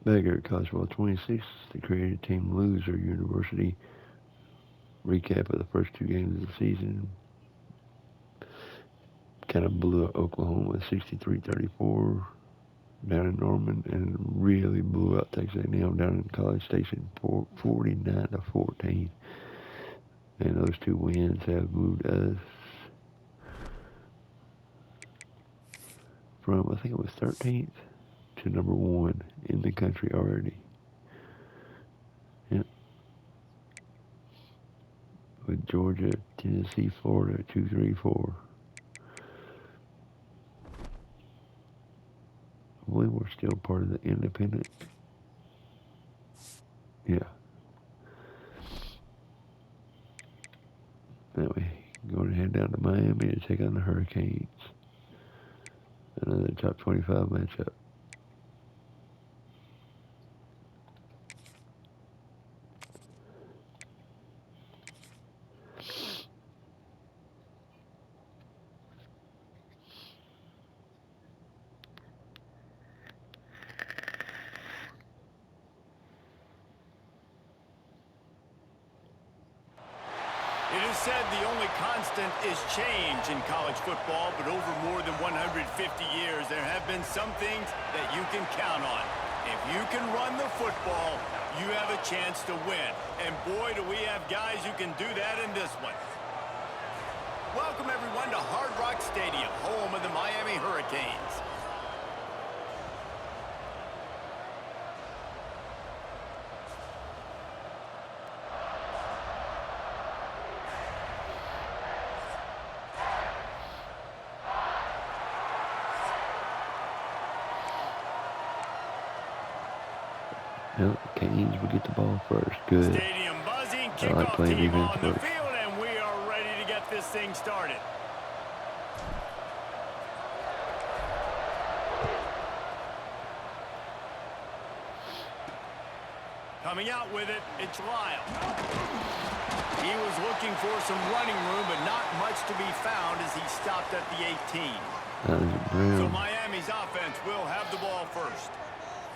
Back here at College Football 26, the created team loser University. Recap of the first two games of the season. Kind of blew out Oklahoma 63-34 down in Norman, and really blew out Texas A&M down in College Station 49-14. And those two wins have moved us from, I think it was 13th to number one in the country already. Yep. With Georgia, Tennessee, Florida, 2, 3, 4. I believe we're still part of the independent. Yeah. Anyway, going to head down to Miami to take on the Hurricanes. Another top 25 matchup. It is said the only constant is change in college football, but over more than 150 years, there have been some things that you can count on. If you can run the football, you have a chance to win. And boy, do we have guys who can do that in this one. Welcome, everyone, to Hard Rock Stadium, home of the Miami Hurricanes. Now, the Canes will get the ball first. Good. Stadium buzzing, I like kickoff playing team defense on the first. field, and we are ready to get this thing started. Coming out with it, it's Lyle. He was looking for some running room, but not much to be found as he stopped at the 18. So Miami's offense will have the ball first.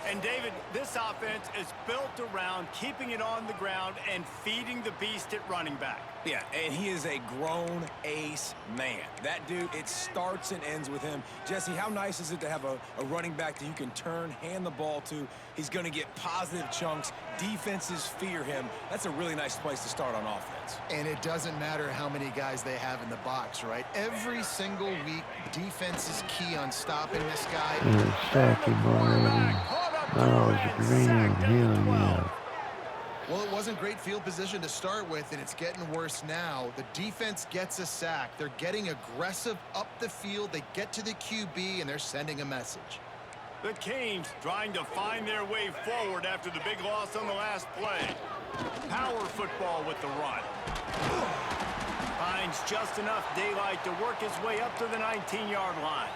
And, David, this offense is built around keeping it on the ground and feeding the beast at running back. Yeah, and he is a grown ace man. That dude, it starts and ends with him. Jesse, how nice is it to have a running back that you can turn, hand the ball to? He's going to get positive chunks. Defenses fear him. That's a really nice place to start on offense. And it doesn't matter how many guys they have in the box, right? Every single week, defense is key on stopping this guy. Sack him already. Oh, it's Green. Hell yeah. Well, it wasn't great field position to start with, and it's getting worse now. The defense gets a sack. They're getting aggressive up the field. They get to the QB, and they're sending a message. The Canes trying to find their way forward after the big loss on the last play. Power football with the run. Finds just enough daylight to work his way up to the 19-yard line.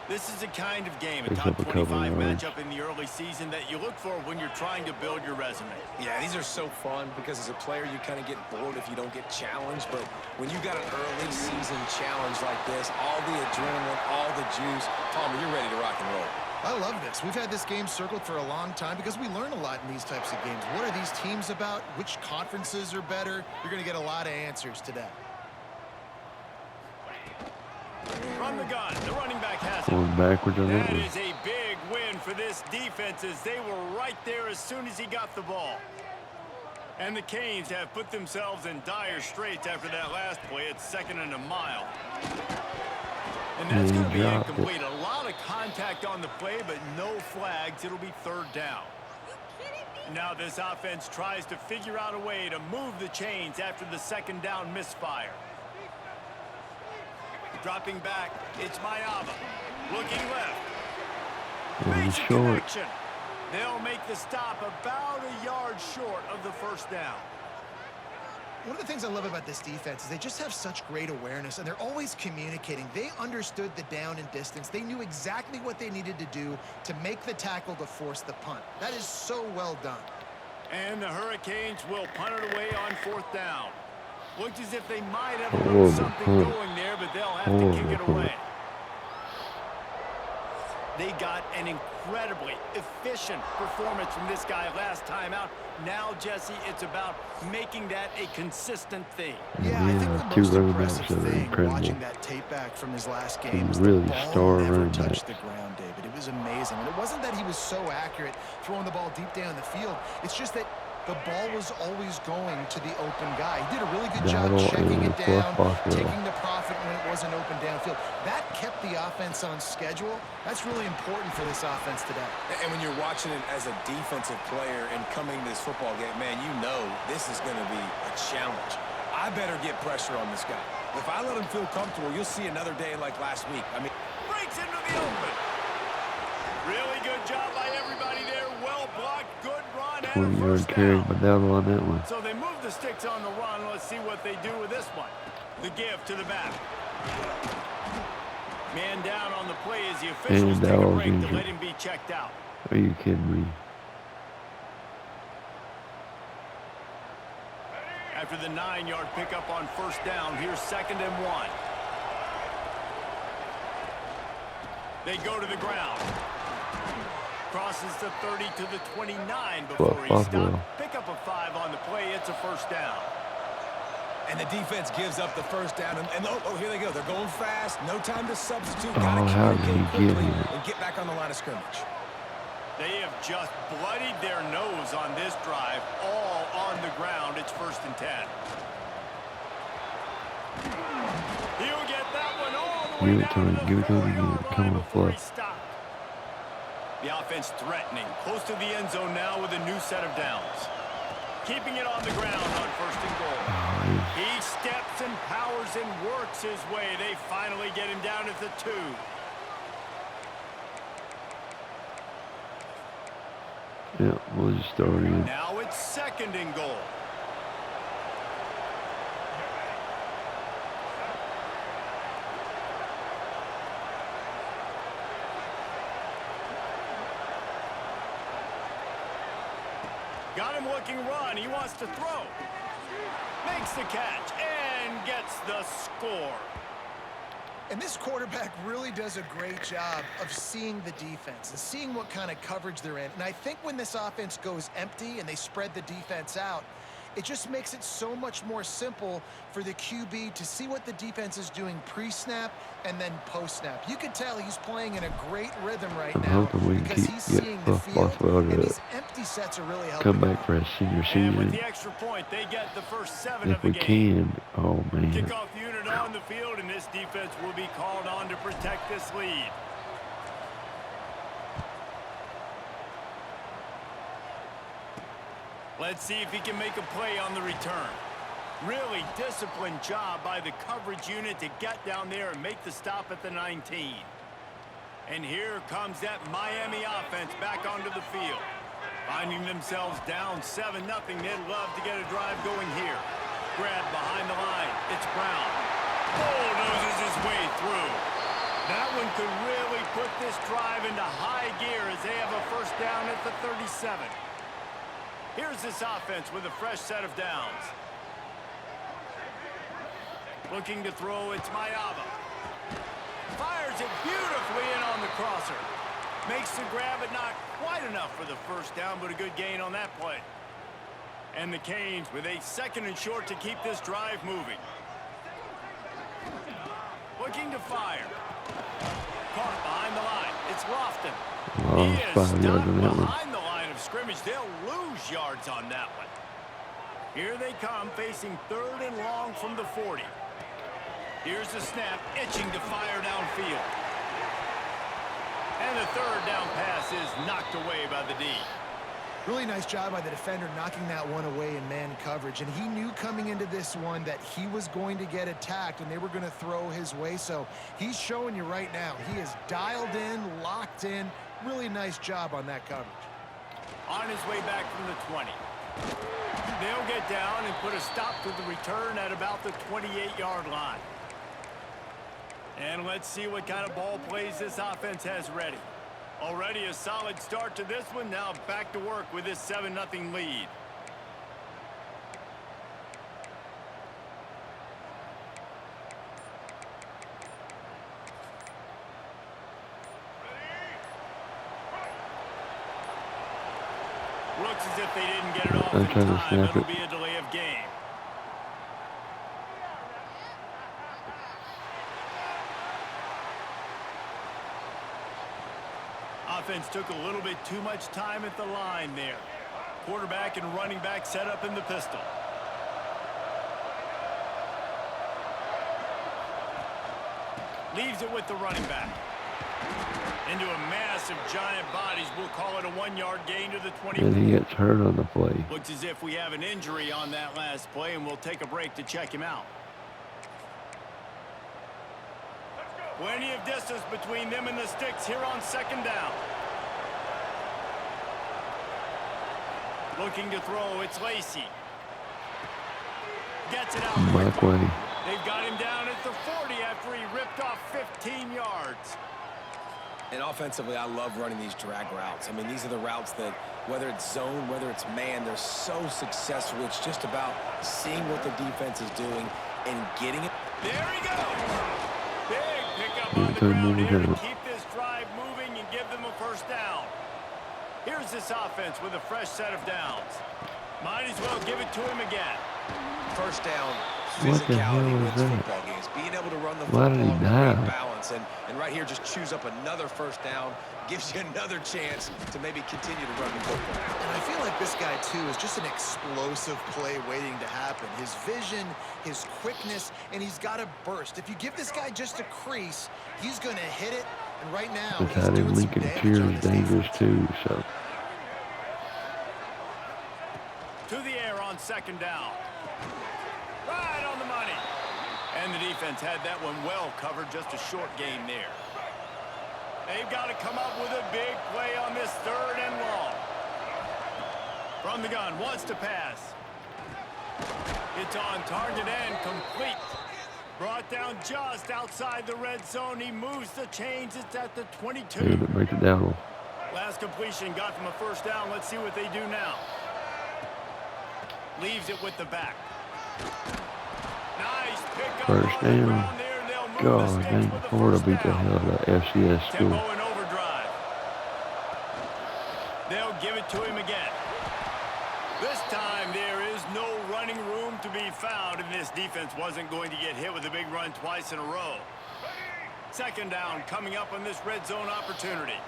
This is the kind of game, a top 25 matchup in the early season that you look for when you're trying to build your resume. Yeah, these are so fun because as a player, you kind of get bored if you don't get challenged. But when you got an early season challenge like this, all the adrenaline, all the juice, Tommy, you're ready to rock and roll. I love this. We've had this game circled for a long time because we learn a lot in these types of games. What are these teams about? Which conferences are better? You're going to get a lot of answers today. From the gun, the running back has it. Going backwards on that That one. is a big win for this defense as they were right there as soon as he got the ball. And the Canes have put themselves in dire straits after that last play. It's 2nd and a mile. And that's going to be incomplete. A lot of contact on the play, but no flags. It'll be 3rd down. Now this offense tries to figure out a way to move the chains after the 2nd down misfire. Dropping back, it's Mayava. Looking left. Makes a connection. They'll make the stop about a yard short of the 1st down. One of the things I love about this defense is they just have such great awareness, and they're always communicating. They understood the down and distance. They knew exactly what they needed to do to make the tackle to force the punt. That is so well done. And the Hurricanes will punt it away on 4th down. Looks as if they might have a little something going there, but they'll have to kick it away. They got an incredibly efficient performance from this guy last time out. Now, Jesse, it's about making that a consistent thing. Yeah, I think the two most running impressive backs that are thing incredible. watching that tape back from his last Two game is really the ball star never running touched backs. the ground, David. It was amazing. And it wasn't that he was so accurate throwing the ball deep down the field. It's just that the ball was always going to the open guy. He did a really good job Dowdle checking and it down, Boswell. taking the profit when it wasn't open downfield. That kept the offense on schedule. That's really important for this offense today. And when you're watching it as a defensive player and coming to this football game, man, you know this is going to be a challenge. I better get pressure on this guy. If I let him feel comfortable, you'll see another day like last week. I mean, Breaks into the open. Really good job by everybody there. Well blocked, good run, and a 20-yard first carry down. by Dowdle on that one. So they move the sticks on the run. Let's see what they do with this one. The give to the back. Man down on the play as the officials And take a Dowdle's break to injured. let him be checked out. Are you kidding me? After the 9-yard pickup on first down, here's 2nd and 1. They go to the ground. Crosses the 30 to the 29 before he Boswell. stopped. Pick up a 5 on the play. It's a first down. and the defense gives up the first down. And oh, here they go. They're going fast. No time to substitute. Oh, Got to how did communicate he get quickly here? and get back on the line of scrimmage. They have just bloodied their nose on this drive, all on the ground. It's 1st and 10. He'll get that one all the way Give it to down him, to the give it to him 4-yard again. line Come on, before he Fluff. stopped. The offense threatening, close to the end zone now with a new set of downs. Keeping it on the ground on 1st and goal. He steps and powers and works his way. They finally get him down at the 2. Yeah, we'll just start in. Now it's 2nd and goal. Got him looking run. He wants to throw. Makes the catch and gets the score. And this quarterback really does a great job of seeing the defense and seeing what kind of coverage they're in. And I think when this offense goes empty and they spread the defense out, it just makes it so much more simple for the QB to see what the defense is doing pre-snap and then post-snap. You can tell he's playing in a great rhythm right I'm now hoping we can because keep he's get seeing the Fluff field, Boswell and to these empty sets are really helping come back him. for his senior And with season. the extra point, they get the first 7 If of the we game. can, oh man. Kickoff unit on the field, and this defense will be called on to protect this lead. Let's see if he can make a play on the return. Really disciplined job by the coverage unit to get down there and make the stop at the 19. And here comes that Miami offense back onto the field. Finding themselves down 7-0, they'd love to get a drive going here. Grab behind the line. It's Brown. Bulldozes his way through. That one could really put this drive into high gear as they have a first down at the 37. Here's this offense with a fresh set of downs. Looking to throw, it's Mayava. Fires it beautifully in on the crosser. Makes the grab, but not quite enough for the first down, but a good gain on that play. And the Canes with a 2nd and short to keep this drive moving. Looking to fire. Caught behind the line. It's Lofton. Oh, He it's is 5 yards stopped on that one. behind the line of scrimmage. They'll lose yards on that one. Here they come, facing 3rd and long from the 40. Here's the snap, itching to fire downfield. And the 3rd down pass is knocked away by the D. Really nice job by the defender knocking that one away in man coverage. And he knew coming into this one that he was going to get attacked and they were going to throw his way. So he's showing you right now. He is dialed in, locked in. Really nice job on that coverage. On his way back from the 20. They'll get down and put a stop to the return at about the 28-yard line. And let's see what kind of ball plays this offense has ready. Already a solid start to this one. Now back to work with this 7-0 lead. Looks as if they didn't get it off I'm in trying to time. snap It'll it. be a delay of game. Offense took a little bit too much time at the line there. Quarterback and running back set up in the pistol. Leaves it with the running back. Into a massive giant bodies. We'll call it a 1-yard gain to the 20. And he gets hurt on the play. Looks as if we have an injury on that last play, and we'll take a break to check him out. Plenty of distance between them and the sticks here on second down. Looking to throw, it's Lacy. Gets it out Back quickly. way. They've got him down at the 40 after he ripped off 15 yards. And offensively, I love running these drag routes. I mean, these are the routes that, whether it's zone, whether it's man, they're so successful. It's just about seeing what the defense is doing and getting it. There he goes. Big pickup on the ground here to keep this drive moving and give them a first down. Here's this offense with a fresh set of downs. Might as well give it to him again. First down, What the hell physicality is wins that? football games. Being able to run the Why football, did he create die? balance, and right here just chews up another first down, gives you another chance to maybe continue to run the football. And I feel like this guy, too, is just an explosive play waiting to happen. His vision, his quickness, and he's got a burst. If you give this guy just a crease, he's going to hit it. And right now, The he's tight end doing some Lincoln damage Cheer on is this dangerous defense. too, so. To the air on second down. Right on the money. And the defense had that one well covered. Just a short gain there. They've got to come up with a big play on this third and long. From the gun, wants to pass. It's on target and complete. Brought down just outside the red zone. He moves the chains. It's at the 22. They didn't make it down. Last completion got them a first down. Let's see what they do now. Leaves it with the back. Nice pickup First on the down. ground there, and they'll move the God, sticks dang, with the Florida first beat the down. hell out of FCS Tempo school. and overdrive. They'll give it to him again. This time there is no running room to be found, and this defense wasn't going to get hit with a big run twice in a row. Second down coming up on this red zone opportunity.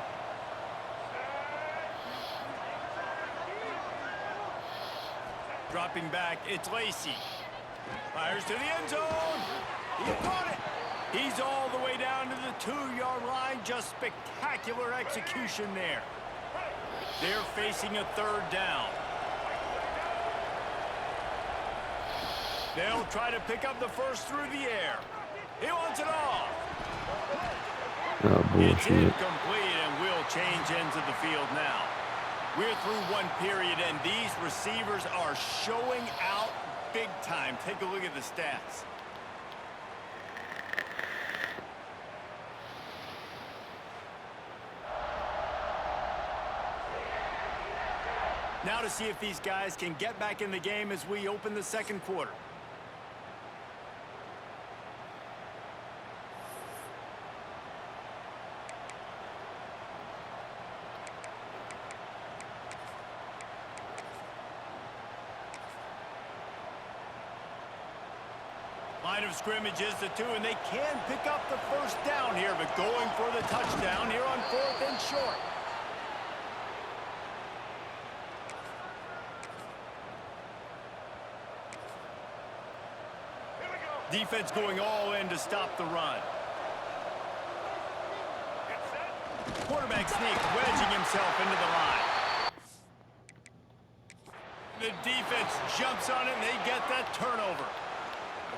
Dropping back, it's Lacy. Fires to the end zone. He caught it. He's all the way down to the 2-yard line. Just spectacular execution there. They're facing a third down. They'll try to pick up the first through the air. He wants it all. Oh, It's bullshit. incomplete, and we'll change ends of the field now. We're through one period, and these receivers are showing out big time. Take a look at the stats. Now to see if these guys can get back in the game as we open the second quarter. Line of scrimmage is the 2, and they can pick up the first down here, but going for the touchdown here on 4th and short. Defense going all in to stop the run. Quarterback sneak, wedging himself into the line. The defense jumps on it, and they get that turnover.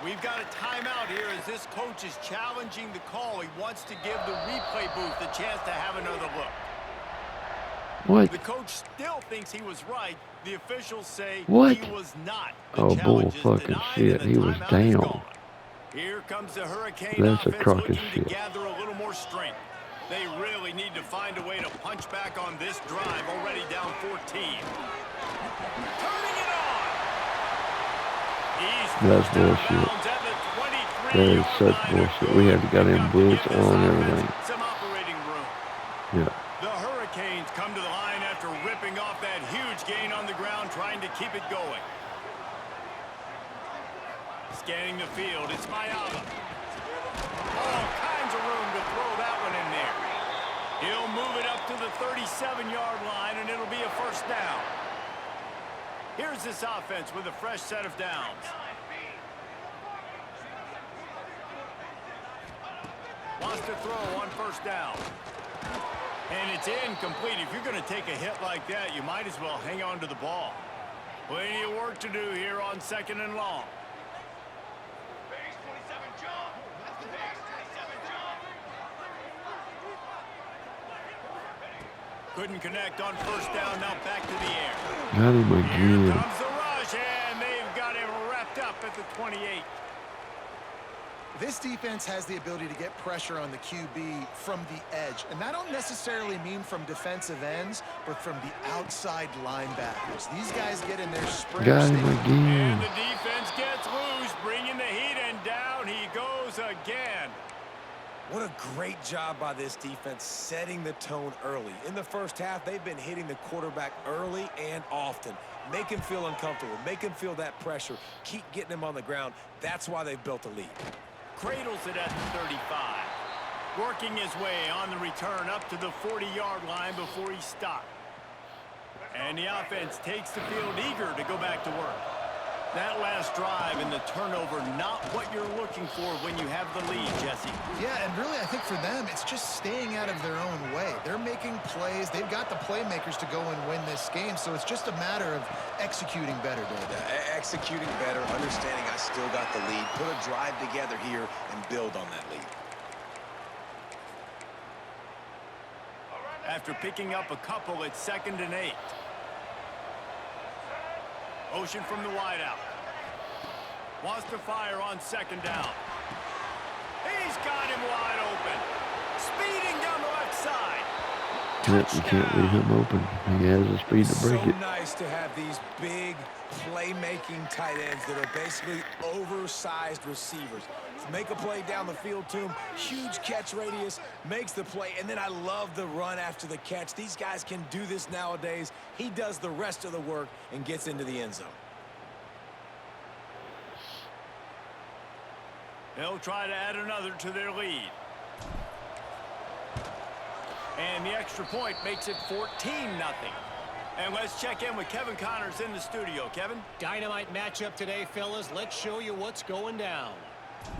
We've got a timeout here as this coach is challenging the call. He wants to give the replay booth a chance to have another look. What? The coach still thinks he was right. The officials say What? he was not. The Oh, challenge is bull fucking denied, shit. and He the was timeout is down. gone. Here comes the Hurricane That's a offense crock of looking to shit. gather a little more strength. They really need to find a way to punch back on this drive, already down 14. Turning it on. He's That's forced out of bullshit. bounds at the That 23-yard is such line. bullshit. We had to got in blitz Give this on offense everything. some operating room. Yeah. The Hurricanes come to the line after ripping off that that huge gain on the ground, trying to keep it going. Scanning the field, it's Mayala. All kinds of room to throw that one in there. He'll move it up to the 37-yard line, and it'll be a first down. Here's this offense with a fresh set of downs. Wants to throw on first down. And it's incomplete. If you're going to take a hit like that, you might as well hang on to the ball. Plenty of work to do here on 2nd and long. Couldn't connect on first down. Now back to the air. Got him again. Here comes the rush, and they've got him wrapped up at the 28. This defense has the ability to get pressure on the QB from the edge. And that don't necessarily mean from defensive ends, but from the outside linebackers. These guys get in their sprint. Got him again. And the defense gets loose, bringing the heat, and down he goes again. What a great job by this defense setting the tone early. In the first half, they've been hitting the quarterback early and often. Make him feel uncomfortable. Make him feel that pressure. Keep getting him on the ground. That's why they've built a lead. Cradles it at the 35. Working his way on the return up to the 40-yard line before he stopped. And the offense takes the field eager to go back to work. That last drive and the turnover, not what you're looking for when you have the lead, Jesse. Yeah, and really, I think for them, it's just staying out of their own way. They're making plays. They've got the playmakers to go and win this game, so it's just a matter of executing better, Dave. Executing better, understanding I still got the lead. Put a drive together here and build on that lead. After picking up a couple, it's 2nd and 8. Motion from the wideout. Wants to fire on 2nd down. He's got him wide open. Speeding down the left side. You can't leave him open. He has the speed to break so it. Nice to have these big playmaking tight ends that are basically oversized receivers. Make a play down the field to him. Huge catch radius, makes the play, and then I love the run after the catch. These guys can do this nowadays. He does the rest of the work and gets into the end zone. They'll try to add another to their lead. And the extra point makes it 14-0. And let's check in with Kevin Connors in the studio. Kevin? Dynamite matchup today, fellas. Let's show you what's going down.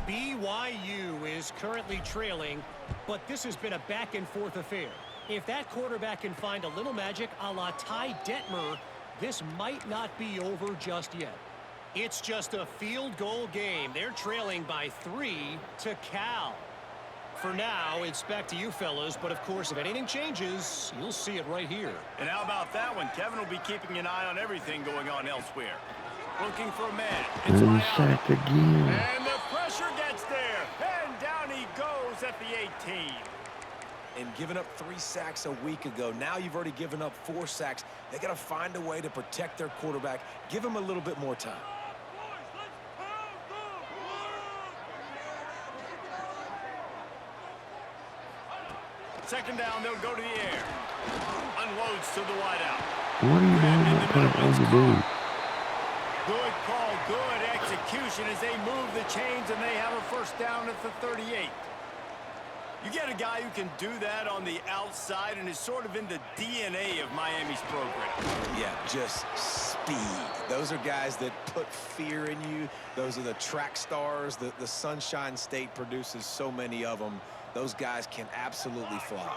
BYU is currently trailing, but this has been a back-and-forth affair. If that quarterback can find a little magic a la Ty Detmer, this might not be over just yet. It's just a field goal game. They're trailing by 3 to Cal. For now, it's back to you fellas, but of course, if anything changes, you'll see it right here. And how about that one? Kevin will be keeping an eye on everything going on elsewhere. Looking for a man. It's And he's sacked again. And the pressure gets there. And down he goes at the 18. And giving up 3 sacks a week ago. Now you've already given up 4 sacks. They got to find a way to protect their quarterback. Give him a little bit more time. Second down, they'll go to the air. Unloads to the wideout. What are you doing to do? Good call, good execution as they move the chains and they have a first down at the 38. You get a guy who can do that on the outside and is sort of in the DNA of Miami's program. Yeah, just speed. Those are guys that put fear in you. Those are the track stars. The Sunshine State produces so many of them. Those guys can absolutely fly.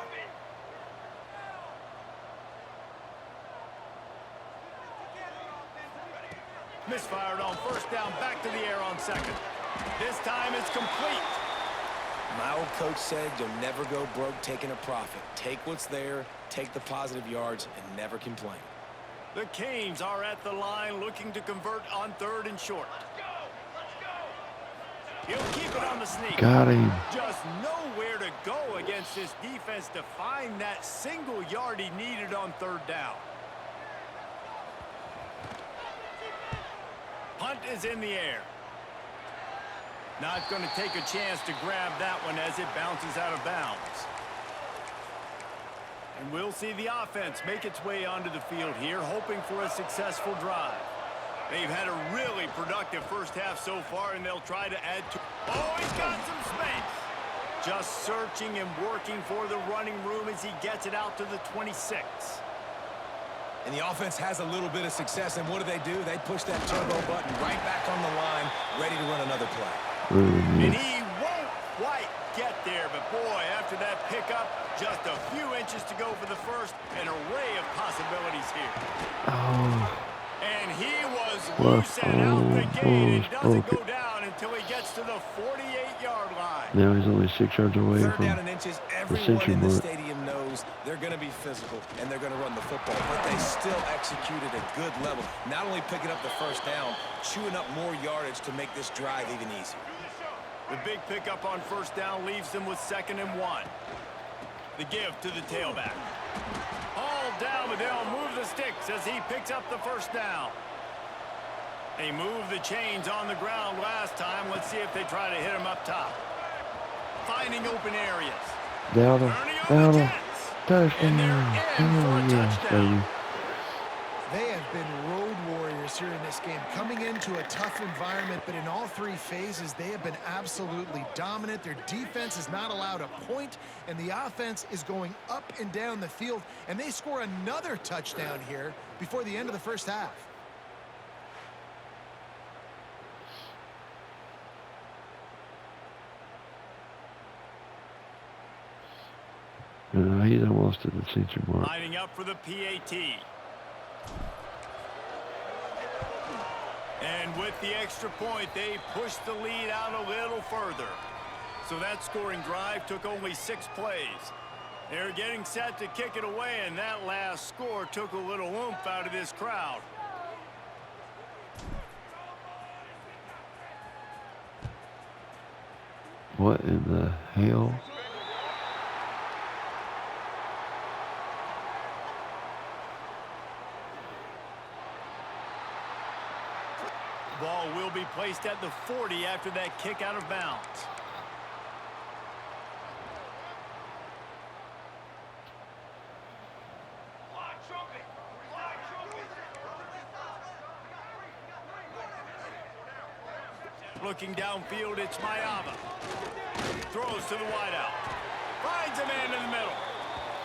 Misfired on first down, back to the air on second. This time it's complete. My old coach said you'll never go broke taking a profit. Take what's there, take the positive yards, and never complain. The Canes are at the line looking to convert on 3rd and short. He'll keep it on the sneak. Got him. Just nowhere to go against this defense to find that single yard he needed on 3rd down. Punt is in the air. Not going to take a chance to grab that one as it bounces out of bounds. And we'll see the offense make its way onto the field here, hoping for a successful drive. They've had a really productive first half so far, and they'll try to add to... Oh, he's got some space. Just searching and working for the running room as he gets it out to the 26. And the offense has a little bit of success, and what do? They push that turbo button right back on the line, ready to run another play. And he won't quite get there, but boy, after that pickup, just a few inches to go for the first, an array of possibilities here. Oh. And he was loose and out the gate. It doesn't go down until he gets to the 48-yard line. Now he's only 6 yards away Third from down and inches. the Everyone century in the mark. stadium knows they're going to be physical and they're going to run the football, but they still execute at a good level. Not only picking up the first down, chewing up more yardage to make this drive even easier. The big pickup on first down leaves them with 2nd and 1. The give to the tailback. All down, but they'll move the sticks as he picks up the first down. They moved the chains on the ground last time. Let's see if they try to hit him up top. Finding open areas. Down And touchdown. they're in for a touchdown. Baby. They have been road warriors here in this game, coming into a tough environment, but in all three phases, they have been absolutely dominant. Their defense is not allowed a point, and the offense is going up and down the field, and they score another touchdown here before the end of the first half. He's almost at the century mark. Lining up for the PAT. And with the extra point, they pushed the lead out a little further. So that scoring drive took only 6 plays. They're getting set to kick it away, and that last score took a little oomph out of this crowd. What in the hell? Ball will be placed at the 40 after that kick out of bounds. Looking downfield, it's Mayava. Throws to the wideout. Finds a man in the middle.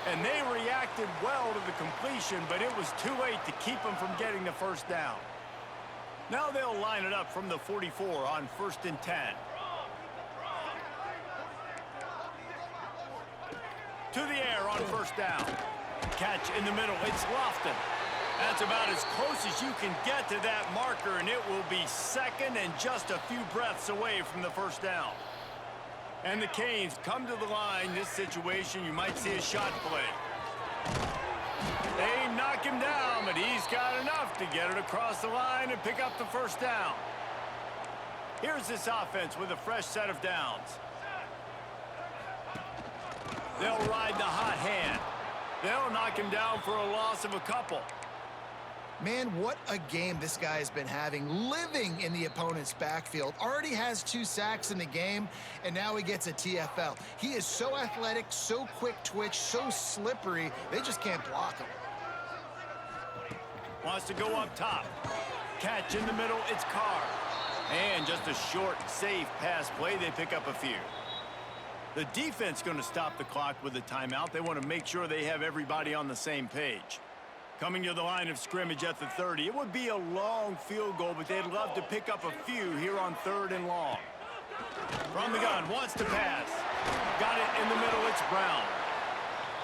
And they reacted well to the completion, but it was too late to keep them from getting the first down. Now they'll line it up from the 44 on 1st and 10. To the air on first down. Catch in the middle. It's Lofton. That's about as close as you can get to that marker, and it will be 2nd and just a few breaths away from the first down. And the Canes come to the line. This situation, you might see a shot play. They knock him down, but he's got enough to get it across the line and pick up the first down. Here's this offense with a fresh set of downs. They'll ride the hot hand. They'll knock him down for a loss of a couple. Man, what a game this guy has been having, living in the opponent's backfield. Already has 2 sacks in the game, and now he gets a TFL. He is so athletic, so quick twitch, so slippery, they just can't block him. Wants to go up top. Catch in the middle, it's Carr. And just a short, safe pass play, they pick up a few. The defense going to stop the clock with a timeout. They want to make sure they have everybody on the same page. Coming to the line of scrimmage at the 30. It would be a long field goal, but they'd love to pick up a few here on 3rd and long. From the gun, wants to pass. Got it in the middle, it's Brown.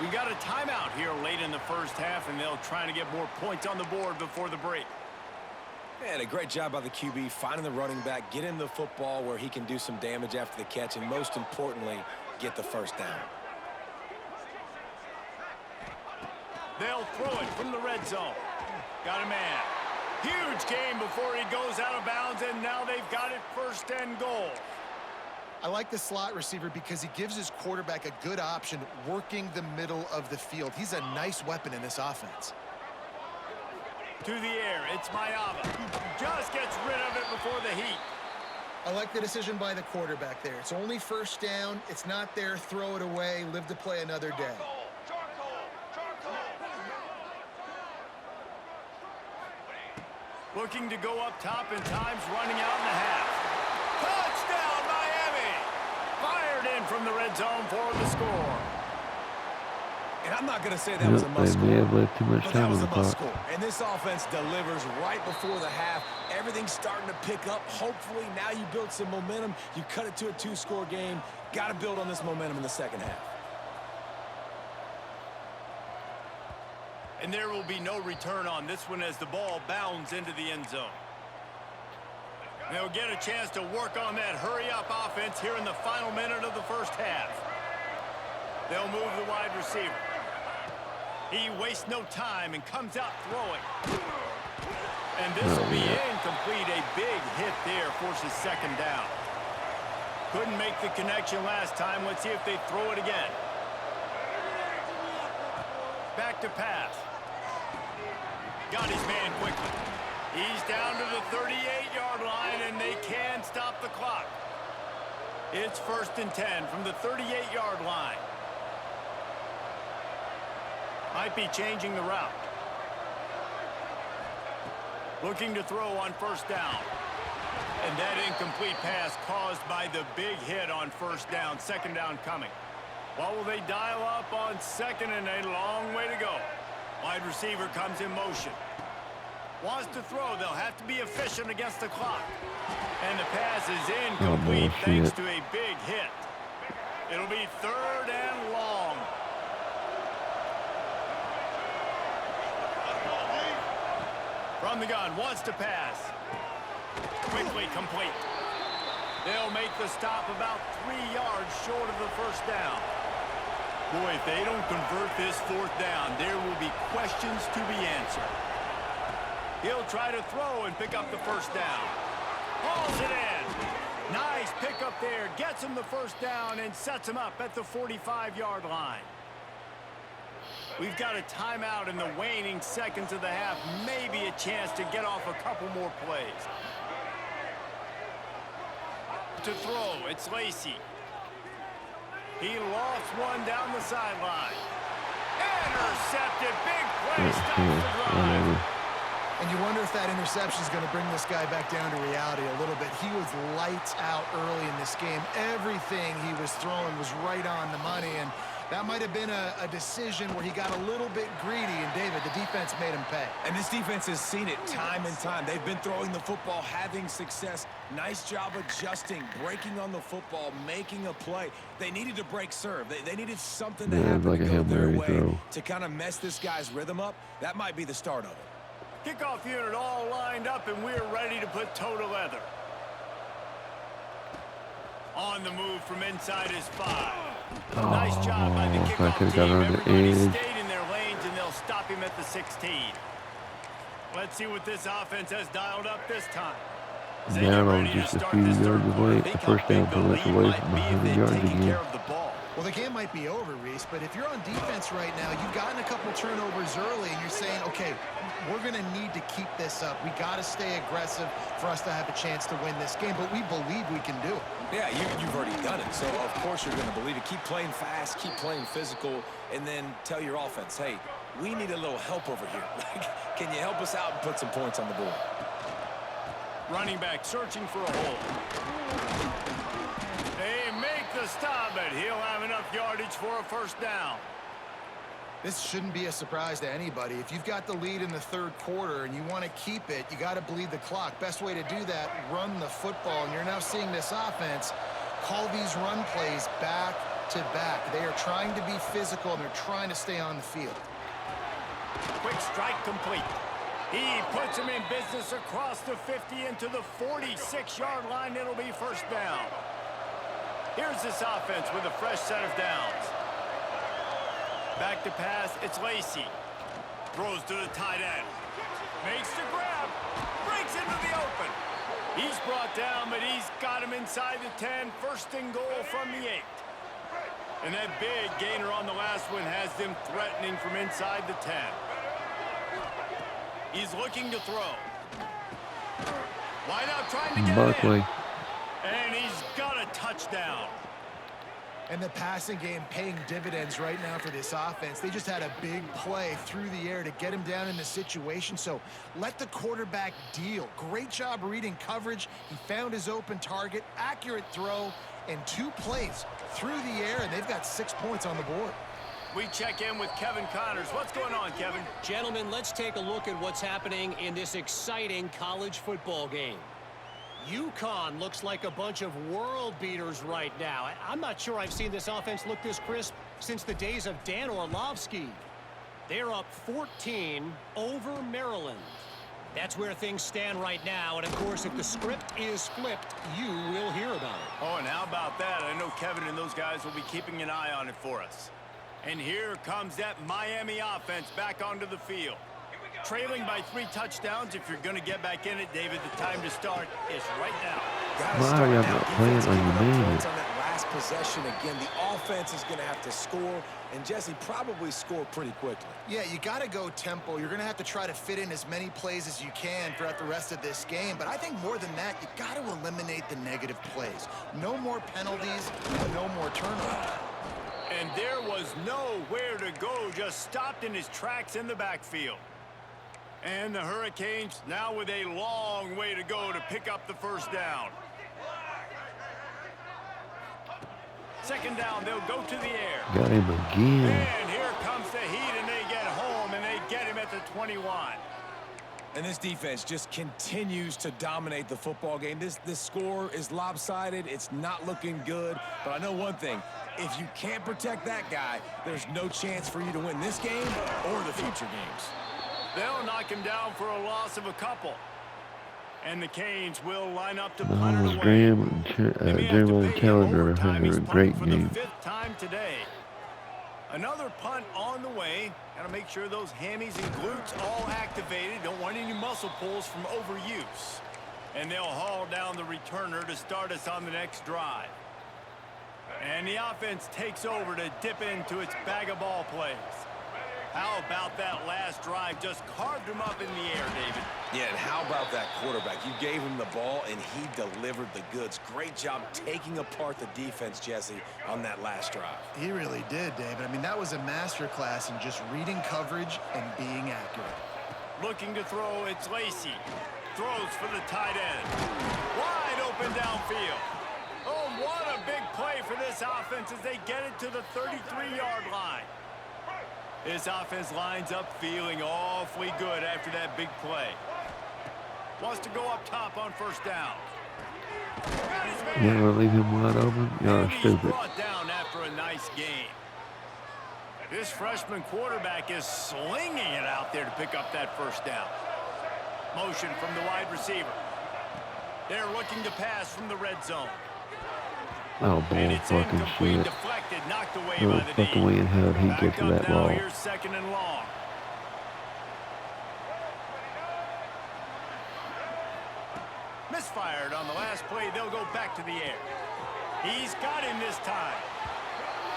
We got a timeout here late in the first half, and they'll try to get more points on the board before the break. Man, a great job by the QB, finding the running back, get him the football where he can do some damage after the catch, and most importantly, get the first down. They'll throw it from the red zone. Got a man. Huge game before he goes out of bounds, and now they've got it 1st and goal. I like the slot receiver because he gives his quarterback a good option working the middle of the field. He's a nice weapon in this offense. To the air, it's Mayava. Just gets rid of it before the heat. I like the decision by the quarterback there. It's only 1st down. It's not there. Throw it away. Live to play another day. Looking to go up top, and time's running out in the half. Touchdown, Miami! Fired in from the red zone for the score. And I'm not going to say that was a must They may have score, left too much but that time was on a the must clock. score. And this offense delivers right before the half. Everything's starting to pick up. Hopefully, now you build some momentum. You cut it to a 2-score game. Got to build on this momentum in the second half. And there will be no return on this one as the ball bounds into the end zone. They'll get a chance to work on that hurry-up offense here in the final minute of the first half. They'll move the wide receiver. He wastes no time and comes out throwing. And this will be incomplete. A big hit there forces second down. Couldn't make the connection last time. Let's see if they throw it again. Back to pass. Got his man quickly. He's down to the 38-yard line, and they can stop the clock. It's 1st and 10 from the 38-yard line. Might be changing the route. Looking to throw on 1st down. And that incomplete pass caused by the big hit on 1st down. 2nd down coming. What will they dial up on 2nd, and a long way to go? Wide receiver comes in motion. Wants to throw. They'll have to be efficient against the clock. And the pass is incomplete thanks to a big hit. It'll be 3rd and long. From the gun, wants to pass. Quickly complete. They'll make the stop about 3 yards short of the 1st down. Boy, if they don't convert this 4th down, there will be questions to be answered. He'll try to throw and pick up the 1st down. Hauls it in. Nice pickup there. Gets him the 1st down and sets him up at the 45-yard line. We've got a timeout in the waning seconds of the half. Maybe a chance to get off a couple more plays. To throw, it's Lacy. He lost one down the sideline. Intercepted. Big play. Stops the drive. And you wonder if that interception is going to bring this guy back down to reality a little bit. He was lights out early in this game. Everything he was throwing was right on the money, and that might have been a decision where he got a little bit greedy, and David, the defense made him pay. And this defense has seen it time and time. They've been throwing the football, having success. Nice job adjusting, breaking on the football, making a play. They needed to break serve. They needed something to happen like to a go Hail their Mary way throw. to kind of mess this guy's rhythm up. That might be the start of it. Kickoff unit all lined up, and we're ready to put toe to leather. On the move from inside his 5. Nice job by the kickoff team. Everybody stayed in their lanes, and they'll stop him at the 16. Let's see what this offense has dialed up this time. Now just a few yards away. The 1st down pull us away from 100 yards again. Well, the game might be over, Reese, but if you're on defense right now, you've gotten a couple turnovers early, and you're saying, okay, we're going to need to keep this up. We got to stay aggressive for us to have a chance to win this game, but we believe we can do it. Yeah, you've already done it, so of course you're going to believe it. Keep playing fast, keep playing physical, and then tell your offense, hey, we need a little help over here. Can you help us out and put some points on the board? Running back searching for a hole. They make the stop, but he'll have enough yardage for a 1st down. This shouldn't be a surprise to anybody. If you've got the lead in the 3rd quarter and you want to keep it, you got to bleed the clock. Best way to do that, run the football. And you're now seeing this offense call these run plays back to back. They are trying to be physical, and they're trying to stay on the field. Quick strike complete. He puts him in business across the 50 into the 46-yard line. It'll be 1st down. Here's this offense with a fresh set of downs. Back to pass, it's Lacy. Throws to the tight end. Makes the grab. Breaks into the open. He's brought down, but he's got him inside the 10. 1st and goal from the 8. And that big gainer on the last one has them threatening from inside the 10. He's looking to throw. Wide out trying to get it in. And he's got a touchdown. And the passing game paying dividends right now for this offense. They just had a big play through the air to get him down in the situation. So let the quarterback deal. Great job reading coverage. He found his open target, accurate throw, and 2 plays through the air, and they've got 6 points on the board. We check in with Kevin Connors. What's going on, Kevin? Gentlemen, let's take a look at what's happening in this exciting college football game. UConn looks like a bunch of world beaters right now. I'm not sure I've seen this offense look this crisp since the days of Dan Orlovsky. They're up 14 over Maryland. That's where things stand right now. And, of course, if the script is flipped, you will hear about it. Oh, and how about that? I know Kevin and those guys will be keeping an eye on it for us. And here comes that Miami offense back onto the field. Trailing by 3 touchdowns. If you're going to get back in it, David, the time to start is right now. Why are y'all not playing on your man? On that last possession, again, the offense is going to have to score, and Jesse probably score pretty quickly. Yeah, you got to go tempo. You're going to have to try to fit in as many plays as you can throughout the rest of this game. But I think more than that, you got to eliminate the negative plays. No more penalties, no more turnovers. And there was nowhere to go, just stopped in his tracks in the backfield. And the Hurricanes now with a long way to go to pick up the first down. Second down, they'll go to the air. Got him again. And here comes the heat, and they get home, and they get him at the 21. And this defense just continues to dominate the football game. This score is lopsided. It's not looking good. But I know one thing. If you can't protect that guy, there's no chance for you to win this game or the future games. They'll knock him down for a loss of a couple. And the Canes will line up to punt it away. Graham and Jeremiah Challenger having a great game. For the 5th time today. Another punt on the way. Got to make sure those hammies and glutes all activated. Don't want any muscle pulls from overuse. And they'll haul down the returner to start us on the next drive. And the offense takes over to dip into its bag of ball plays. How about that last drive? Just carved him up in the air, David. Yeah, and how about that quarterback? You gave him the ball, and he delivered the goods. Great job taking apart the defense, Jesse, on that last drive. He really did, David. I mean, that was a masterclass in just reading coverage and being accurate. Looking to throw, it's Lacey. Throws for the tight end. Wide open downfield. Oh, what a big play for this offense as they get it to the 33-yard line. This offense lines up feeling awfully good after that big play. Wants to go up top on first down. Y'all gonna leave him wide open? Y'all are He's stupid. brought down after a nice game. This freshman quarterback is slinging it out there to pick up that first down. Motion from the wide receiver. They're looking to pass from the red zone. Oh, And bull it's fucking incomplete, shit. deflected, knocked away No by the fucking knee. way in hell he Back gets to up that now, ball. here's 2nd and long. Misfired on the last play. They'll go back to the air. He's got him this time.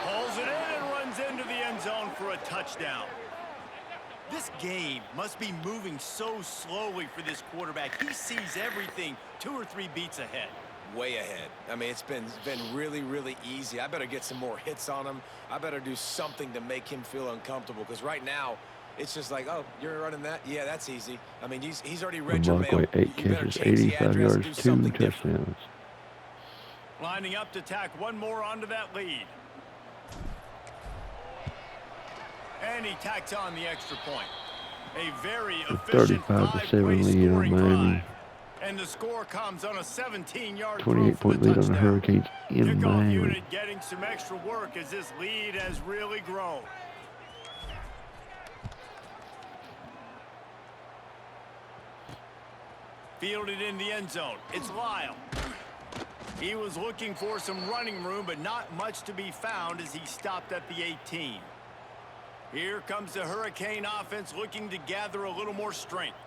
Pulls it in and runs into the end zone for a touchdown. This game must be moving so slowly for this quarterback. He sees everything 2 or 3 beats ahead. Way ahead. I mean, it's been really, really easy. I better get some more hits on him. I better do something to make him feel uncomfortable, because right now, it's just like, oh, you're running that? Yeah, that's easy. I mean, he's already read your mail. Markway, 8 You better catches, change the 85 address and yards, do 2 something different. touchdowns. Lining up to tack one more onto that lead. And he tacks on the extra point. A very efficient 35-7 lead on scoring Miami. drive. And the score comes on a 17-yard 28-point lead on the Hurricanes in Kickoff Miami. unit getting some extra work as this lead has really grown. Fielded in the end zone. It's Lyle. He was looking for some running room, but not much to be found as he stopped at the 18. Here comes the Hurricane offense looking to gather a little more strength.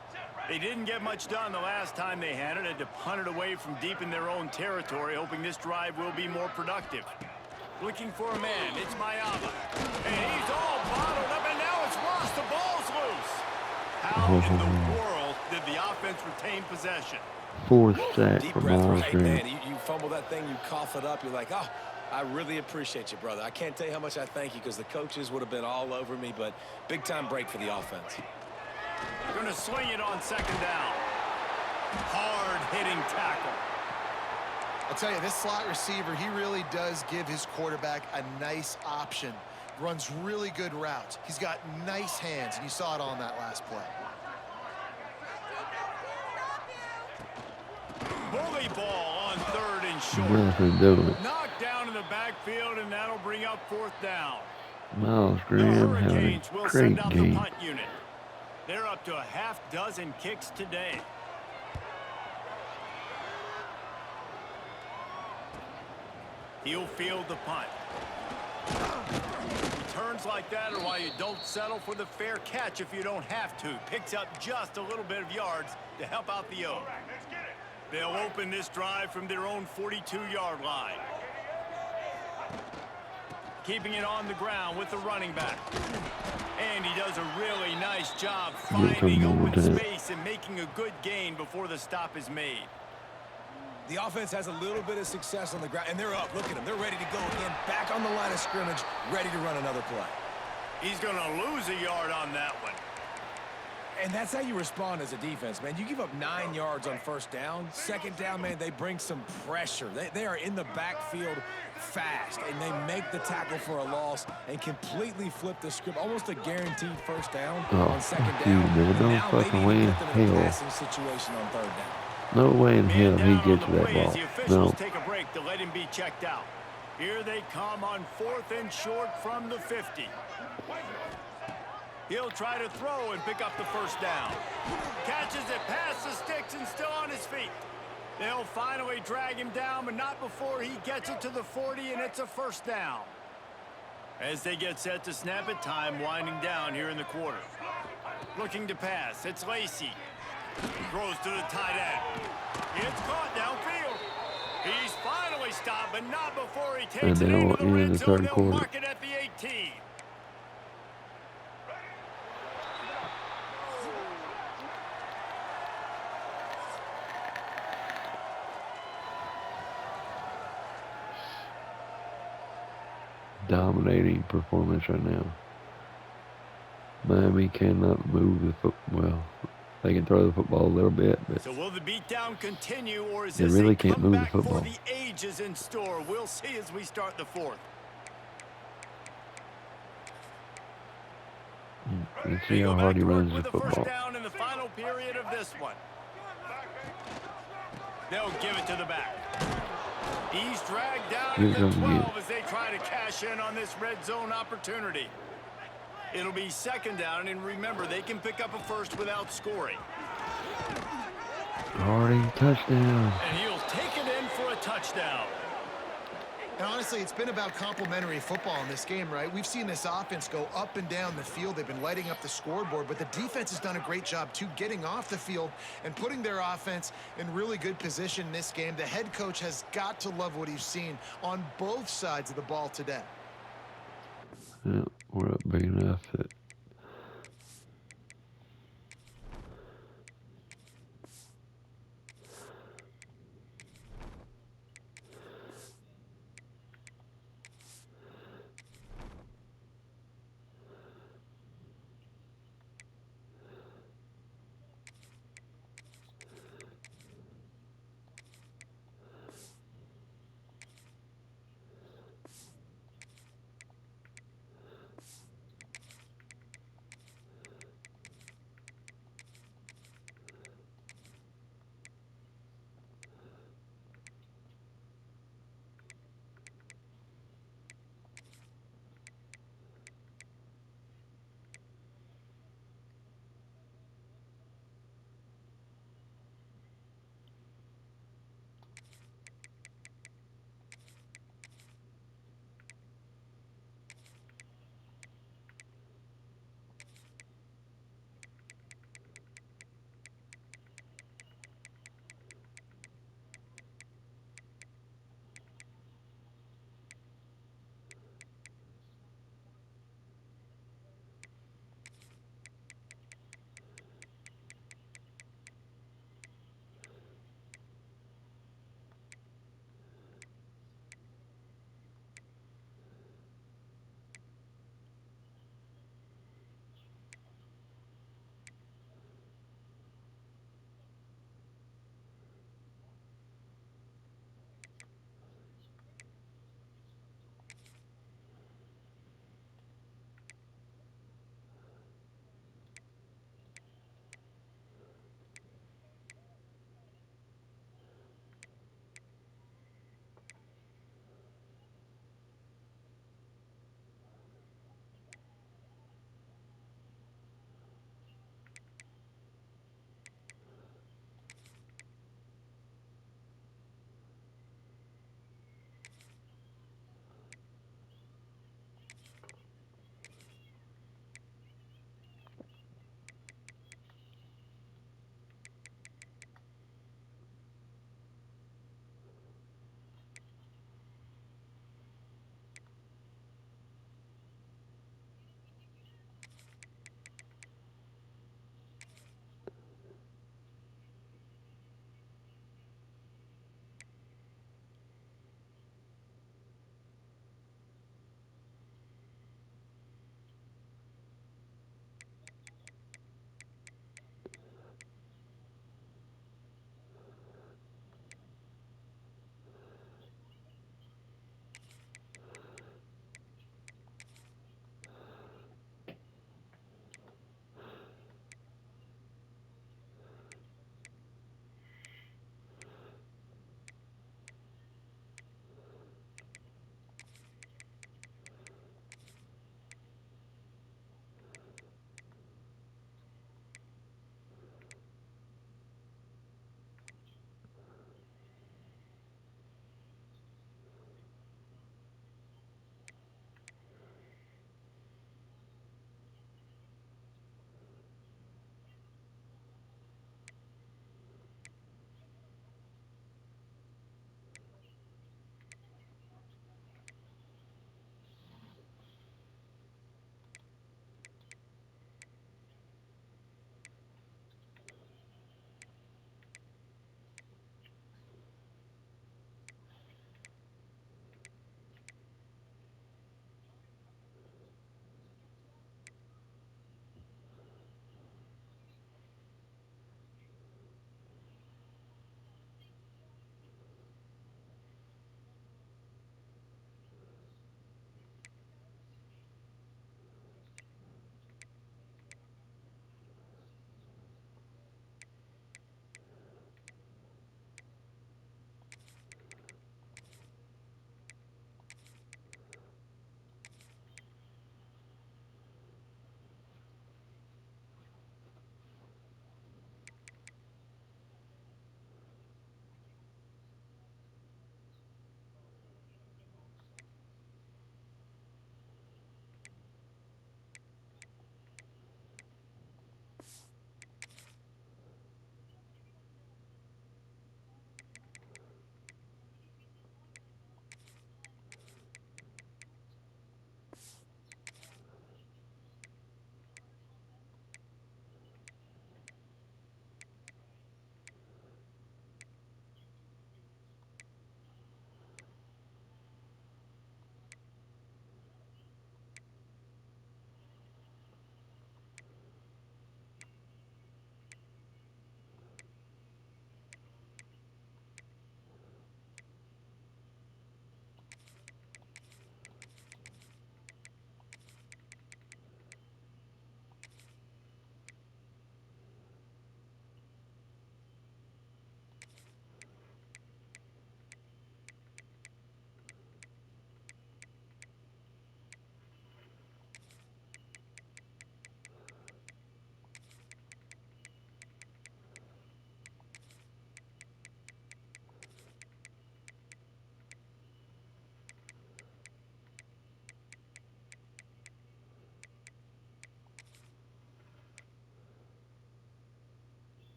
They didn't get much done the last time they had it. Had to punt it away from deep in their own territory, hoping this drive will be more productive. Looking for a man. It's Mayava. And he's all bottled up, and now it's worse. The ball's loose. How in the world did the offense retain possession? 4th sack Deep for breath Miles right Graham. then. You fumble that thing, you cough it up, you're like, oh, I really appreciate you, brother. I can't tell you how much I thank you because the coaches would have been all over me, but big-time break for the offense. Going to swing it on second down. Hard-hitting tackle. I'll tell you, this slot receiver, he really does give his quarterback a nice option. Runs really good routes. He's got nice hands, and you saw it on that last play. Bully ball on third and short. Nothing doing. Knocked down in the backfield, and that'll bring up fourth down. Miles The Graham having Hurricanes a will great send out the game. punt unit. They're up to a half dozen kicks today. He'll field the punt. Returns like that are why you don't settle for the fair catch if you don't have to. Picks up just a little bit of yards to help out the O. They'll open this drive from their own 42-yard line. Keeping it on the ground with the running back. And he does a really nice job finding open space and making a good gain before the stop is made. The offense has a little bit of success on the ground, and they're up. Look at them. They're ready to go again. Back on the line of scrimmage, ready to run another play. He's going to lose a yard on that one. And that's how you respond as a defense, man. You give up 9 yards on first down. Second down, man, they bring some pressure. They are in the backfield fast, and they make the tackle for a loss and completely flip the script. Almost a guaranteed first down on second down. Dude, no Now fucking they way need in to put them in a hell. passing situation on third down. No way in hell Man he down gets on to the that play as ball. the officials No. take a break to let him be checked out. Here they come on fourth and short from the 50. He'll try to throw and pick up the first down. Catches it past the sticks and still on his feet. They'll finally drag him down, but not before he gets it to the 40, and it's a first down. As they get set to snap it, time winding down here in the quarter. Looking to pass, it's Lacy. Throws to the tight end. It's caught downfield. He's finally stopped, but not before he takes it now into the in red the zone. third They'll quarter. mark it at the 18. Dominating performance right now. Miami cannot move the football. Well, they can throw the football a little bit, but So will the beatdown continue, or is They this really a can't move the comeback for football. the ages in store? We'll see as we start the fourth. let's They see go how back hard he to work runs the with the first football. down in the final period of this one. They'll give it to the back. He's dragged down Here at the comes 12 again. as they try to cash in on this red zone opportunity. It'll be second down, and remember, they can pick up a first without scoring. Harding touchdown. And he'll take it in for a touchdown. And honestly, it's been about complementary football in this game, right? We've seen this offense go up and down the field. They've been lighting up the scoreboard, but the defense has done a great job, too, getting off the field and putting their offense in really good position in this game. The head coach has got to love what he's seen on both sides of the ball today. Yeah, we're up big enough that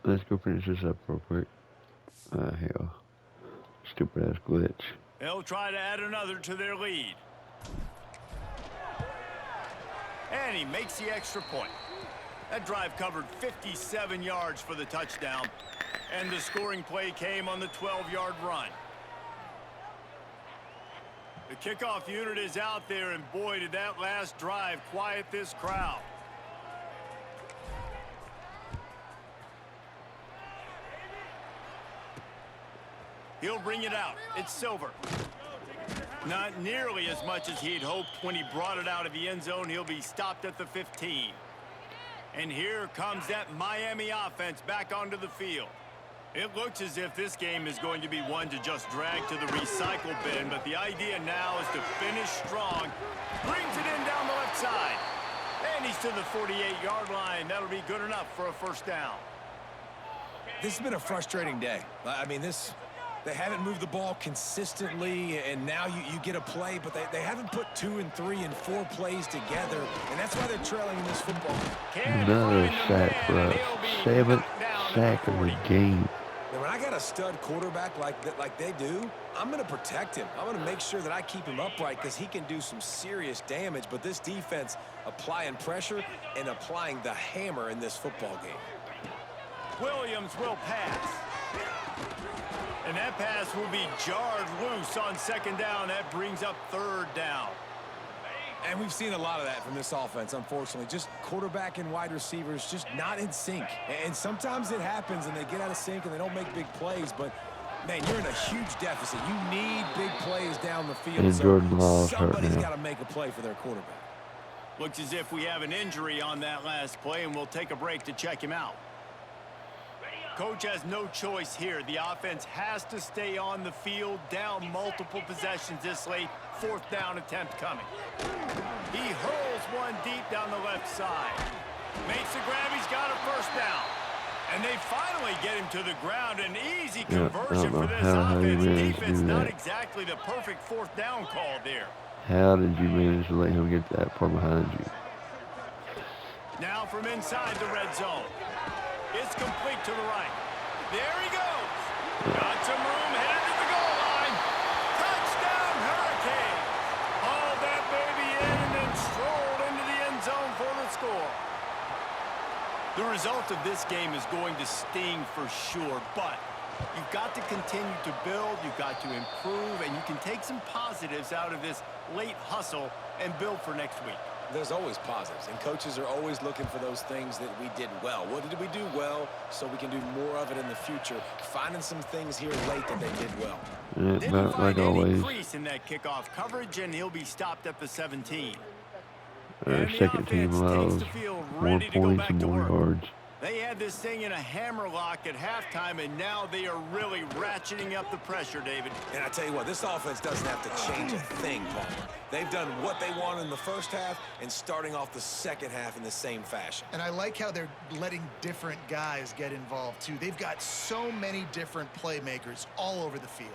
Let's go finish this up real quick. Hell. Stupid ass glitch. They'll try to add another to their lead. And he makes the extra point. That drive covered 57 yards for the touchdown. And the scoring play came on the 12-yard run. The kickoff unit is out there, and boy, did that last drive quiet this crowd. He'll bring it out. It's Silver. Not nearly as much as he'd hoped when he brought it out of the end zone. He'll be stopped at the 15. And here comes that Miami offense back onto the field. It looks as if this game is going to be one to just drag to the recycle bin, but the idea now is to finish strong. Brings it in down the left side. And he's to the 48-yard line. That'll be good enough for a first down. This has been a frustrating day. I mean, they haven't moved the ball consistently, and now you get a play, but they haven't put 2 and 3 and 4 plays together, and that's why they're trailing in this football. Another sack for us. 7th sack of the game. Now, when I got a stud quarterback like they do, I'm going to protect him. I'm going to make sure that I keep him upright because he can do some serious damage, but this defense applying pressure and applying the hammer in this football game. Williams will pass. And that pass will be jarred loose on second down. That brings up third down. And we've seen a lot of that from this offense, unfortunately. Just quarterback and wide receivers just not in sync. And sometimes it happens and they get out of sync and they don't make big plays. But, man, you're in a huge deficit. You need big plays down the field. And Jordan Law's hurt somebody's now. got to make a play for their quarterback. Looks as if we have an injury on that last play, and we'll take a break to check him out. Coach has no choice here. The offense has to stay on the field, down multiple possessions this late. 4th down attempt coming. He hurls one deep down the left side. Makes the grab. He's got a first down. And they finally get him to the ground. An easy conversion for this offense. Defense, not exactly the perfect 4th down call there. How did you manage to let him get that far behind you? Now from inside the red zone. It's complete to the right. There he goes. Got some room, headed to the goal line. Touchdown, Hurricane. Hauled that baby in and then strolled into the end zone for the score. The result of this game is going to sting for sure, but you've got to continue to build, you've got to improve, and you can take some positives out of this late hustle and build for next week. There's always positives, and coaches are always looking for those things that we did well. What did we do well so we can do more of it in the future? Finding some things here late that they did well. Didn't find like any always. crease in that kickoff coverage, and he'll be stopped at the 17. Our And the second team offense allows takes the field, more ready to go points back and to more work. yards. They had this thing in a hammerlock at halftime, and now they are really ratcheting up the pressure, David. And I tell you what, this offense doesn't have to change a thing, Palmer. They've done what they wanted in the first half and starting off the second half in the same fashion. And I like how they're letting different guys get involved, too. They've got so many different playmakers all over the field.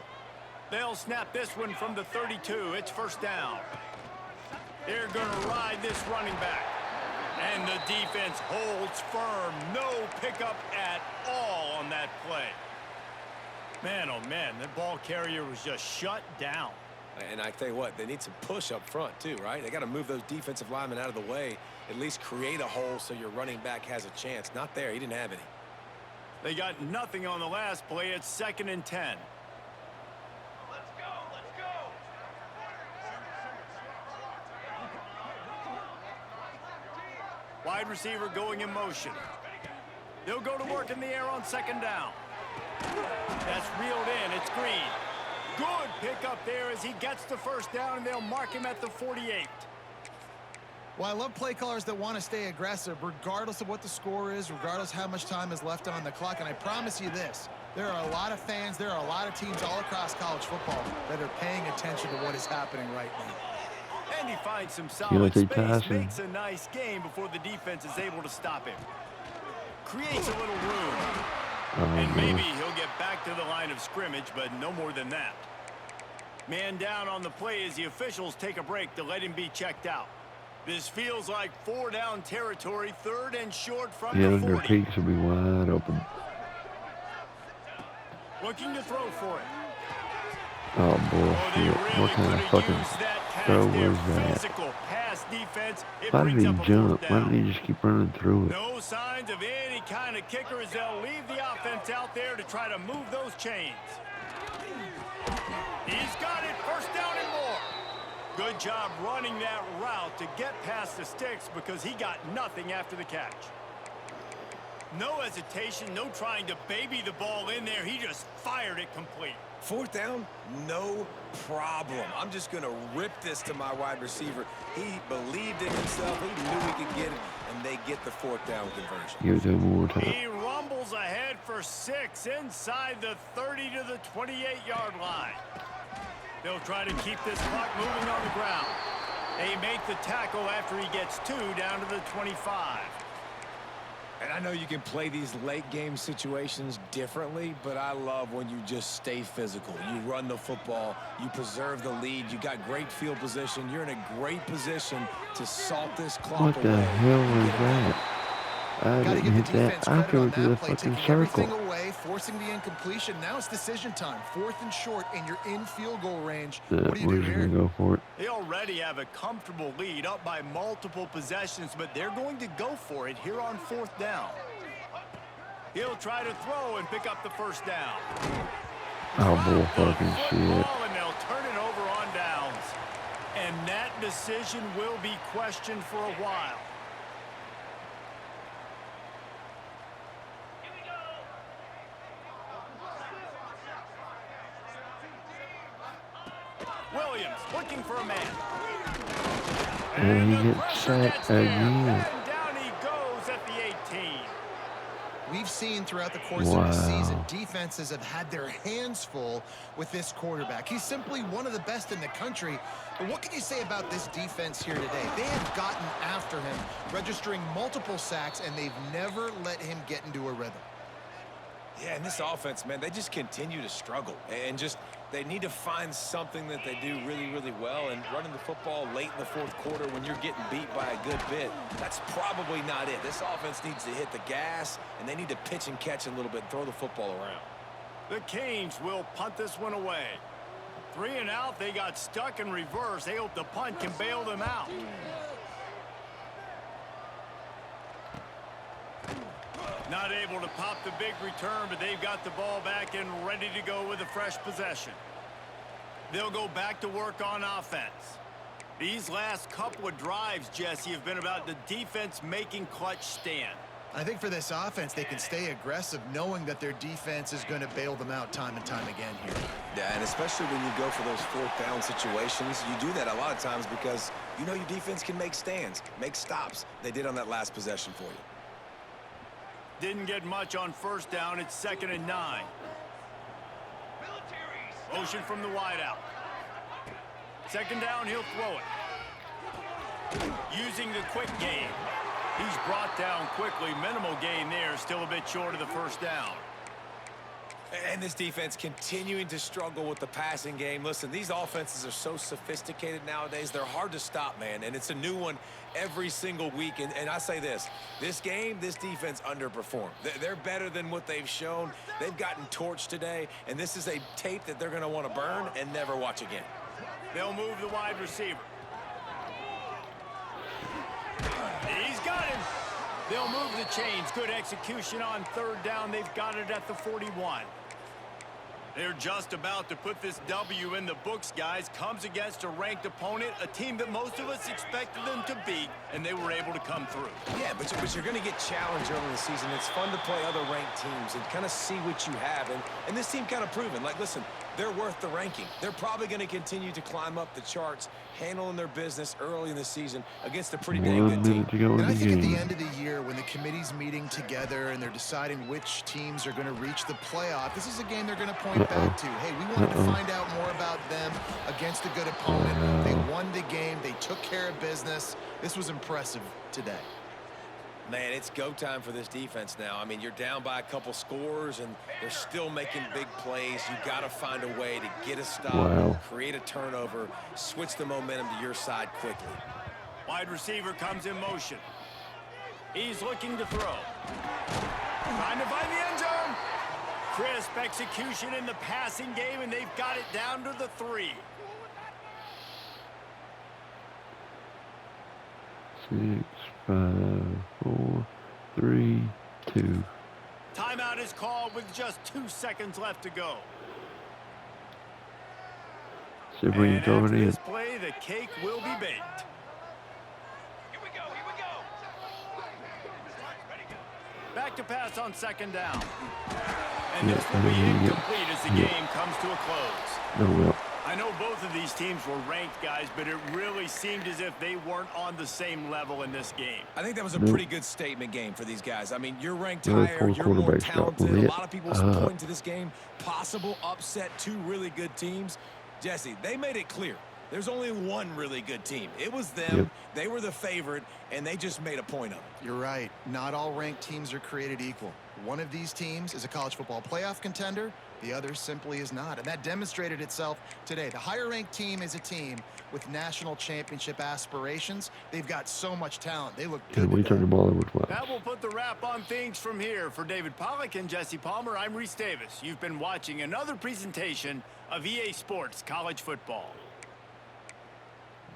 They'll snap this one from the 32. It's first down. They're going to ride this running back. And the defense holds firm. No pickup at all on that play. Man, oh man, that ball carrier was just shut down. And I tell you what, they need some push up front too, right? They got to move those defensive linemen out of the way, at least create a hole so your running back has a chance. Not there. He didn't have any. They got nothing on the last play. It's 2nd and 10. Wide receiver going in motion. They'll go to work in the air on 2nd down. That's reeled in. It's Green. Good pickup there as he gets the first down, and they'll mark him at the 48. Well, I love play callers that want to stay aggressive, regardless of what the score is, regardless how much time is left on the clock. And I promise you this, there are a lot of fans, there are a lot of teams all across college football that are paying attention to what is happening right now. And he finds some solid space, Tyson. makes a nice game before the defense is able to stop him. Creates a little room. And maybe he'll get back to the line of scrimmage, but no more than that. Man down on the play as the officials take a break to let him be checked out. This feels like 4-down territory, 3rd and short from Yeah, the their 40. peaks will be wide open. Looking to throw for it. Oh, Oh, they bullshit. really What kind could of have fucking used that throw pass there. was that? Physical pass defense. It Why did brings he up a jump? fourth Why down. didn't he just keep running through it? No signs of any kind of kicker as they'll leave the offense out there to try to move those chains. He's got it. First down and more. Good job running that route to get past the sticks because he got nothing after the catch. No hesitation, no trying to baby the ball in there. He just fired it complete. Fourth down, no problem. I'm just going to rip this to my wide receiver. He believed in himself. He knew he could get it, and they get the fourth down conversion. Give it to him one more time. He rumbles ahead for 6 inside the 30 to the 28-yard line. They'll try to keep this clock moving on the ground. They make the tackle after he gets 2 down to the 25. And I know you can play these late game situations differently, but I love when you just stay physical. You run the football, you preserve the lead, you got great field position, you're in a great position to salt this clock What away. the hell was that? I Got to didn't give the hit defense that. I credit threw on it to the that play, fucking taking everything circle. away, forcing the incompletion. Now it's decision time. 4th and short, and you're in field goal range. Yeah, What do you we're do just here? going to go for it. They already have a comfortable lead up by multiple possessions, but they're going to go for it here on 4th down. He'll try to throw and pick up the first down. Oh, bull fucking The shit. football, and they'll turn it over on downs. And that decision will be questioned for a while. Williams looking for a man. And he the gets pressure sacked gets there. again. And down he goes at the 18. We've seen throughout the course of the season, defenses have had their hands full with this quarterback. He's simply one of the best in the country. But what can you say about this defense here today? They have gotten after him, registering multiple sacks, and they've never let him get into a rhythm. Yeah, and this offense, man, they just continue to struggle. And just, they need to find something that they do really, really well. And running the football late in the fourth quarter when you're getting beat by a good bit, that's probably not it. This offense needs to hit the gas, and they need to pitch and catch a little bit, throw the football around. The Canes will punt this one away. 3 and out, they got stuck in reverse. They hope the punt can bail them out. Not able to pop the big return, but they've got the ball back and ready to go with a fresh possession. They'll go back to work on offense. These last couple of drives, Jesse, have been about the defense making clutch stand. I think for this offense, they can stay aggressive knowing that their defense is going to bail them out time and time again here. Yeah, and especially when you go for those fourth down situations, you do that a lot of times because you know your defense can make stands, make stops. They did on that last possession for you. Didn't get much on first down. It's 2nd and 9. Motion from the wideout. 2nd down, he'll throw it. Using the quick game. He's brought down quickly. Minimal gain there. Still a bit short of the first down. And this defense continuing to struggle with the passing game. Listen, these offenses are so sophisticated nowadays. They're hard to stop, man. And it's a new one every single week. And I say this game, this defense underperformed. They're better than what they've shown. They've gotten torched today. And this is a tape that they're going to want to burn and never watch again. They'll move the wide receiver. He's got him. They'll move the chains. Good execution on 3rd down. They've got it at the 41. They're just about to put this W in the books, guys. Comes against a ranked opponent, a team that most of us expected them to beat, and they were able to come through. Yeah, but you're going to get challenged early in the season. It's fun to play other ranked teams and kind of see what you have. And this team kind of proven, like, listen, they're worth the ranking. They're probably going to continue to climb up the charts, handling their business early in the season against a pretty dang good team. And I think at the end of the year, when the committee's meeting together and they're deciding which teams are going to reach the playoff, this is a game they're going to point back to. Hey, we wanted to find out more about them against a good opponent. They won the game. They took care of business. This was impressive today. Man, it's go time for this defense now. I mean, you're down by a couple scores, and they're still making big plays. You've got to find a way to get a stop, create a turnover, switch the momentum to your side quickly. Wide receiver comes in motion. He's looking to throw. Trying to find the end zone. Crisp execution in the passing game, and they've got it down to the 3. 6, 5, 4, 3, 2. Timeout is called with just 2 seconds left to go. See if we can And throw it after in. this play, the cake will be baked. Back to pass on 2nd down. And Yeah, this will be I mean, incomplete as the yeah. game comes to a close. No, well, I know both of these teams were ranked, guys, but it really seemed as if they weren't on the same level in this game. I think that was a Nope. pretty good statement game for these guys. I mean, you're ranked Really higher, poor you're more quarterbacks got talented. A lit lot of people up. point to this game. Possible upset, 2 really good teams. Jesse, they made it clear. There's only one really good team. It was them. Yep. They were the favorite, and they just made a point of it. You're right. Not all ranked teams are created equal. One of these teams is a college football playoff contender. The other simply is not. And that demonstrated itself today. The higher-ranked team is a team with national championship aspirations. They've got so much talent. They look good and we today. turned the ball over twice. That will put the wrap on things from here. For David Pollack and Jesse Palmer, I'm Reese Davis. You've been watching another presentation of EA Sports College Football.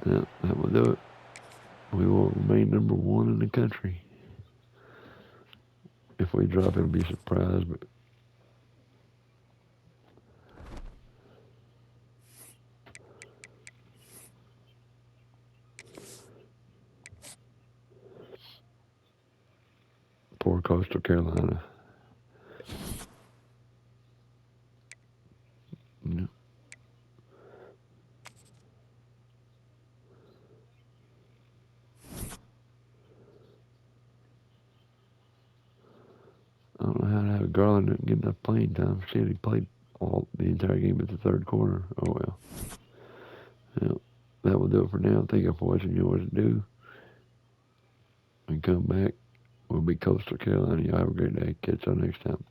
Yeah, that will do it. We will remain number 1 in the country. If we drop, it'll be a surprise, but poor Coastal Carolina. Yeah. I don't know how to have Garland didn't get enough playing time. She had played all the entire game at the 3rd quarter. Oh well. Yeah, that will do it for now. Thank you for watching. You know what to do. When we come back, we'll be Coastal Carolina. Y'all have a great day. Catch y'all next time.